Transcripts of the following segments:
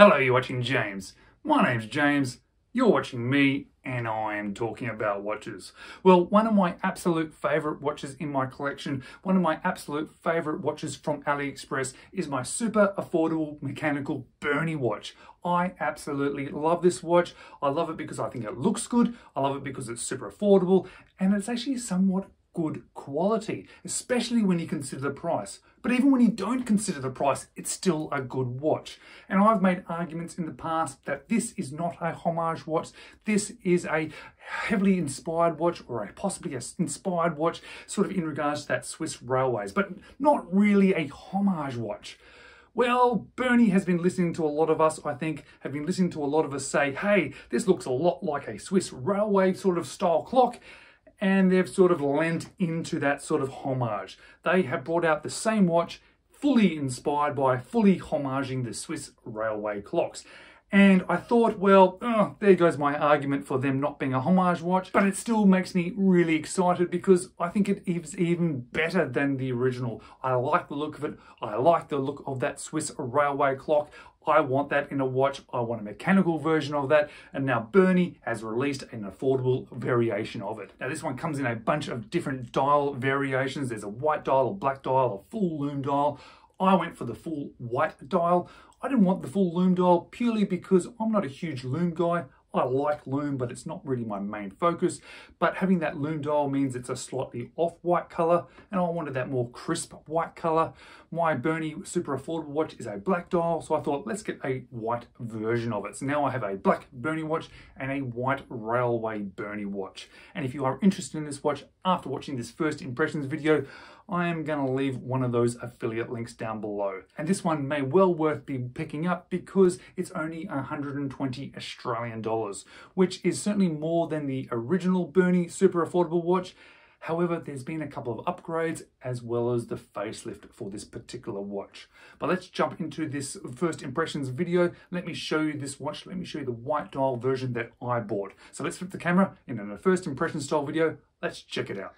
Hello, you're watching James. My name's James, you're watching me, and I am talking about watches. Well, one of my absolute favourite watches in my collection, one of my absolute favourite watches from Aliexpress is my super affordable mechanical Berny watch. I absolutely love this watch. I love it because I think it looks good, I love it because it's super affordable, and it's actually somewhat good quality, especially when you consider the price. But even when you don't consider the price, it's still a good watch. And I've made arguments in the past that this is not a homage watch. This is a heavily inspired watch, or a possibly an inspired watch, sort of in regards to that Swiss railways, but not really a homage watch. Well, Berny has been listening to a lot of us, I think, have been listening to a lot of us say, hey, this looks a lot like a Swiss railway sort of style clock. And they've sort of lent into that sort of homage. They have brought out the same watch, fully inspired by, fully homaging the Swiss railway clocks. And I thought, well, there goes my argument for them not being a homage watch, but it still makes me really excited because I think it is even better than the original. I like the look of it. I like the look of that Swiss railway clock. I want that in a watch. I want a mechanical version of that. And now Berny has released an affordable variation of it. Now this one comes in a bunch of different dial variations. There's a white dial, a black dial, a full lume dial. I went for the full white dial. I didn't want the full lume dial purely because I'm not a huge lume guy. I like lume, but it's not really my main focus. But having that lume dial means it's a slightly off-white color, and I wanted that more crisp white color. My Berny super affordable watch is a black dial, so I thought, let's get a white version of it. So now I have a black Berny watch and a white railway Berny watch. And if you are interested in this watch after watching this first impressions video, I am going to leave one of those affiliate links down below. And this one may well worth be picking up because it's only 120 Australian dollars, which is certainly more than the original Berny super affordable watch. However, there's been a couple of upgrades as well as the facelift for this particular watch. But let's jump into this first impressions video. Let me show you this watch. Let me show you the white dial version that I bought. So let's flip the camera in a first impression style video. Let's check it out.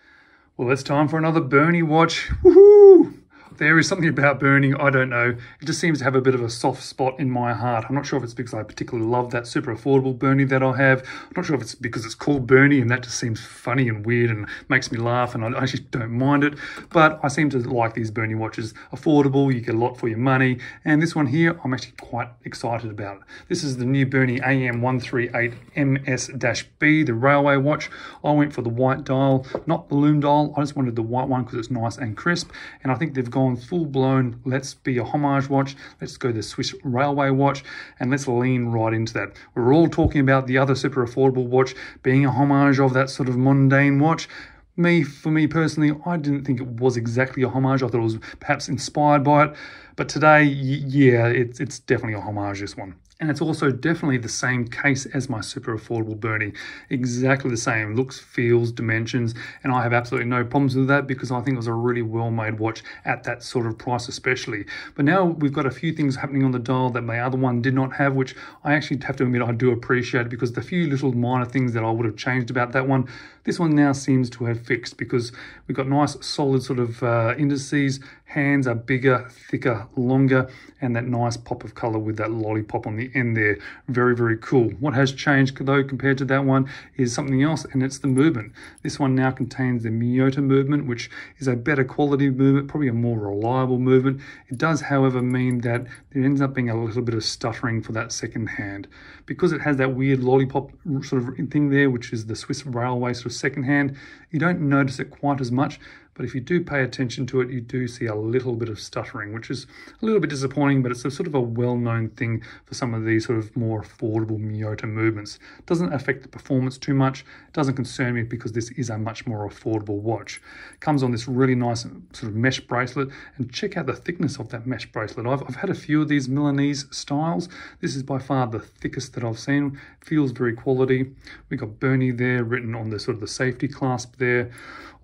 Well, it's time for another Berny watch. Woohoo! There is something about Berny, I don't know. It just seems to have a bit of a soft spot in my heart. I'm not sure if it's because I particularly love that super affordable Berny that I have. I'm not sure if it's because it's called Berny and that just seems funny and weird and makes me laugh, and I actually don't mind it. But I seem to like these Berny watches. Affordable, you get a lot for your money. And this one here, I'm actually quite excited about it. This is the new Berny AM138MS-B, the railway watch. I went for the white dial, not the lume dial. I just wanted the white one because it's nice and crisp. And I think they've gone full-blown, let's be a homage watch, let's go the Swiss railway watch, and let's lean right into that. We're all talking about the other super affordable watch being a homage of that sort of mundane watch. For me personally, I didn't think it was exactly a homage. I thought it was perhaps inspired by it. But today, yeah, it's definitely a homage, this one. And it's also definitely the same case as my super affordable Berny. Exactly the same looks, feels, dimensions, and I have absolutely no problems with that because I think it was a really well-made watch at that sort of price especially. But now we've got a few things happening on the dial that my other one did not have, which I actually have to admit I do appreciate because the few little minor things that I would have changed about that one, this one now seems to have fixed because we've got nice solid sort of indices, hands are bigger, thicker, longer, and that nice pop of color with that lollipop on the end there. Very, very cool. What has changed though compared to that one is something else, and it's the movement. This one now contains the Miyota movement, which is a better quality movement, probably a more reliable movement. It does, however, mean that there ends up being a little bit of stuttering for that second hand. Because it has that weird lollipop sort of thing there, which is the Swiss railway sort of second hand, you don't notice it quite as much. But if you do pay attention to it, you do see a little bit of stuttering, which is a little bit disappointing, but it's a sort of a well-known thing for some of these sort of more affordable Miyota movements. It doesn't affect the performance too much. It doesn't concern me because this is a much more affordable watch. It comes on this really nice sort of mesh bracelet, and check out the thickness of that mesh bracelet. I've had a few of these Milanese styles. This is by far the thickest that I've seen. Feels very quality. We've got Berny there written on the sort of the safety clasp there,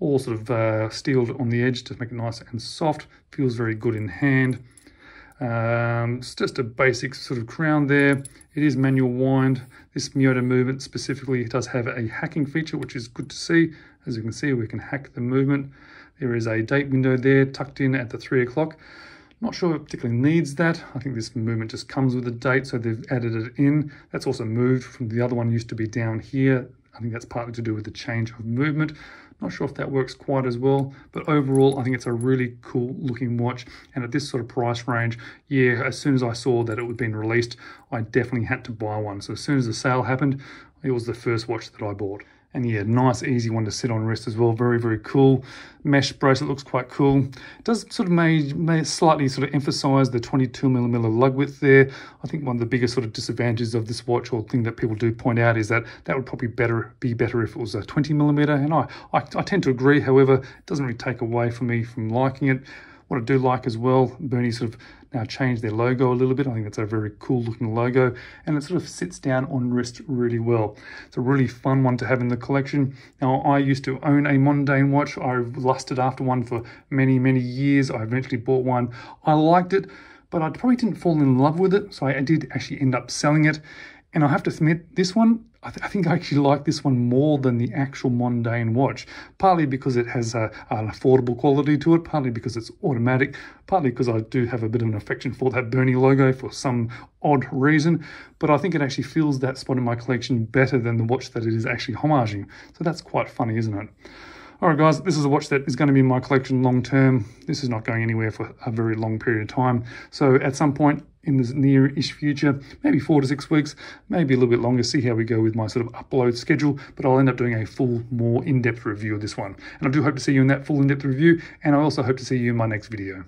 all sort of steeled on the edge to make it nice and soft. Feels very good in hand. It's just a basic sort of crown there. It is manual wind. This Miyota movement specifically does have a hacking feature, which is good to see. As you can see, we can hack the movement. There is a date window there tucked in at the 3 o'clock. Not sure it particularly needs that. I think this movement just comes with a date, so they've added it in. That's also moved from the other one used to be down here. I think that's partly to do with the change of movement. Not sure if that works quite as well, but overall I think it's a really cool looking watch, and at this sort of price range, yeah, as soon as I saw that it was being released, I definitely had to buy one. So as soon as the sale happened, it was the first watch that I bought. And yeah, nice easy one to sit on wrist as well. Very, very cool. Mesh bracelet looks quite cool. It does sort of may slightly sort of emphasize the 22mm lug width there. I think one of the biggest sort of disadvantages of this watch, or thing that people do point out, is that that would probably be better if it was a 20mm. And I tend to agree. However, it doesn't really take away from me from liking it. What I do like as well, Berny sort of now changed their logo a little bit. I think it's a very cool looking logo, and it sort of sits down on wrist really well. It's a really fun one to have in the collection. Now, I used to own a Mondain watch. I've lusted after one for many, many years. I eventually bought one. I liked it, but I probably didn't fall in love with it, so I did actually end up selling it. And I have to admit, this one, I think I actually like this one more than the actual Mondain watch, partly because it has an affordable quality to it, partly because it's automatic, partly because I do have a bit of an affection for that Berny logo for some odd reason, but I think it actually fills that spot in my collection better than the watch that it is actually homaging. So that's quite funny, isn't it? All right, guys, this is a watch that is going to be in my collection long term. This is not going anywhere for a very long period of time. So at some point in the near-ish future, maybe 4 to 6 weeks, maybe a little bit longer, see how we go with my sort of upload schedule, but I'll end up doing a full, more in-depth review of this one. And I do hope to see you in that full in-depth review, and I also hope to see you in my next video.